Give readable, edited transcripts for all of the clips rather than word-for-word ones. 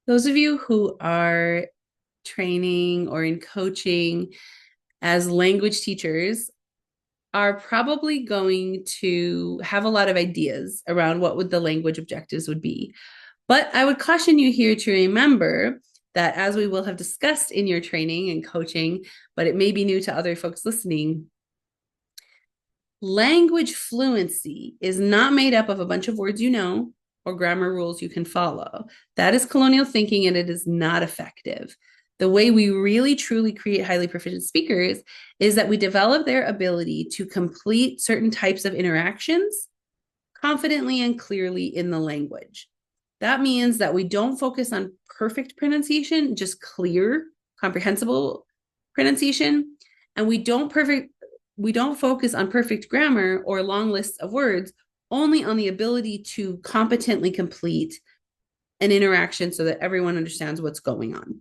Those of you who are training or in coaching as language teachers are probably going to have a lot of ideas around what would the language objectives would be. But I would caution you here to remember that, as we will have discussed in your training and coaching, but it may be new to other folks listening, language fluency is not made up of a bunch of words you know or grammar rules you can follow. That is colonial thinking, and it is not effective. The way we really truly create highly proficient speakers is that we develop their ability to complete certain types of interactions confidently and clearly in the language. That means that we don't focus on perfect pronunciation, just clear, comprehensible pronunciation, and we don't focus on perfect grammar or long lists of words, only on the ability to competently complete an interaction so that everyone understands what's going on.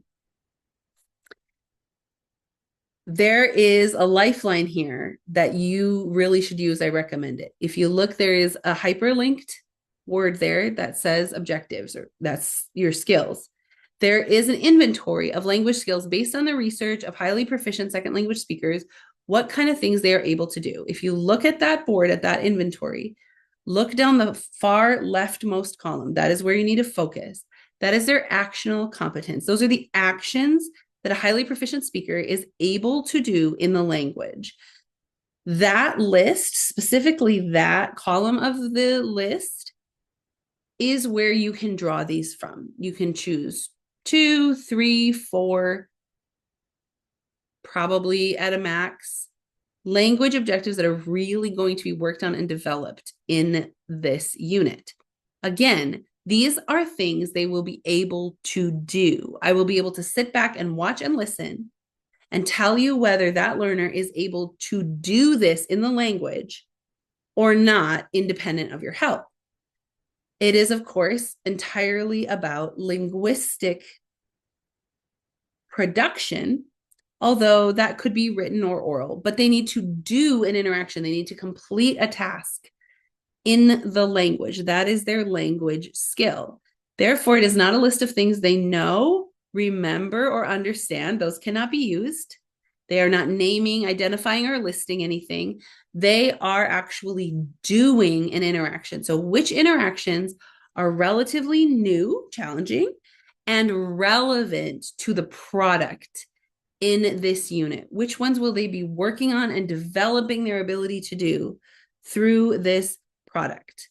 There is a lifeline here that you really should use. I recommend it. If you look, there is a hyperlinked word there that says objectives, or that's your skills. There is an inventory of language skills based on the research of highly proficient second language speakers, what kind of things they are able to do. If you look at that board, at that inventory, look down the far leftmost column. That is where you need to focus. That is their actional competence. Those are the actions that a highly proficient speaker is able to do in the language. That list, specifically that column of the list, is where you can draw these from. You can choose 2, 3, 4, probably at a max, language objectives that are really going to be worked on and developed in this unit. Again, these are things they will be able to do. I will be able to sit back and watch and listen and tell you whether that learner is able to do this in the language or not, independent of your help. It is, of course, entirely about linguistic production, although that could be written or oral, but they need to do an interaction. They need to complete a task in the language. That is their language skill. Therefore, it is not a list of things they know, remember, or understand. Those cannot be used. They are not naming, identifying, or listing anything. They are actually doing an interaction. So, which interactions are relatively new, challenging, and relevant to the product in this unit? Which ones will they be working on and developing their ability to do through this product?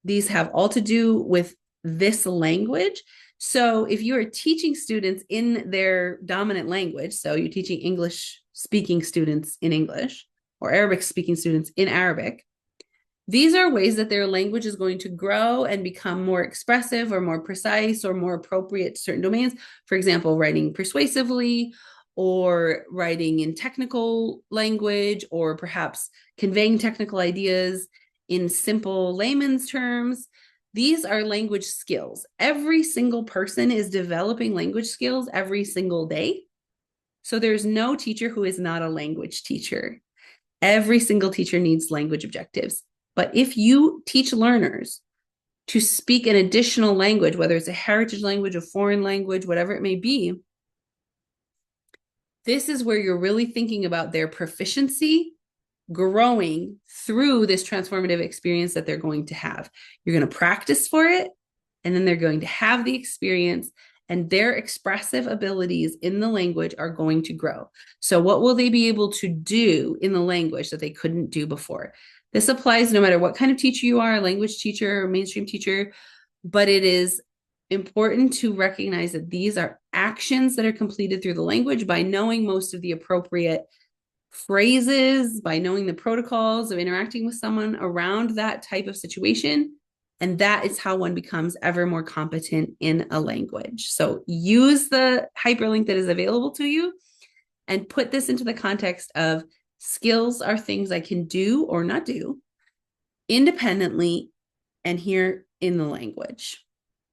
These have all to do with this language. So if you are teaching students in their dominant language, so you're teaching English speaking students in English or Arabic speaking students in Arabic, these are ways that their language is going to grow and become more expressive or more precise or more appropriate to certain domains. For example, writing persuasively, or writing in technical language, or perhaps conveying technical ideas in simple layman's terms. These are language skills. Every single person is developing language skills every single day. So there's no teacher who is not a language teacher. Every single teacher needs language objectives. But if you teach learners to speak an additional language, whether it's a heritage language, a foreign language, whatever it may be, this is where you're really thinking about their proficiency growing through this transformative experience that they're going to have. You're going to practice for it, and then they're going to have the experience, and their expressive abilities in the language are going to grow. So what will they be able to do in the language that they couldn't do before? This applies no matter what kind of teacher you are, a language teacher or mainstream teacher, but it is important to recognize that these are actions that are completed through the language by knowing most of the appropriate phrases, by knowing the protocols of interacting with someone around that type of situation. And that is how one becomes ever more competent in a language. So use the hyperlink that is available to you and put this into the context of skills are things I can do or not do independently and here in the language.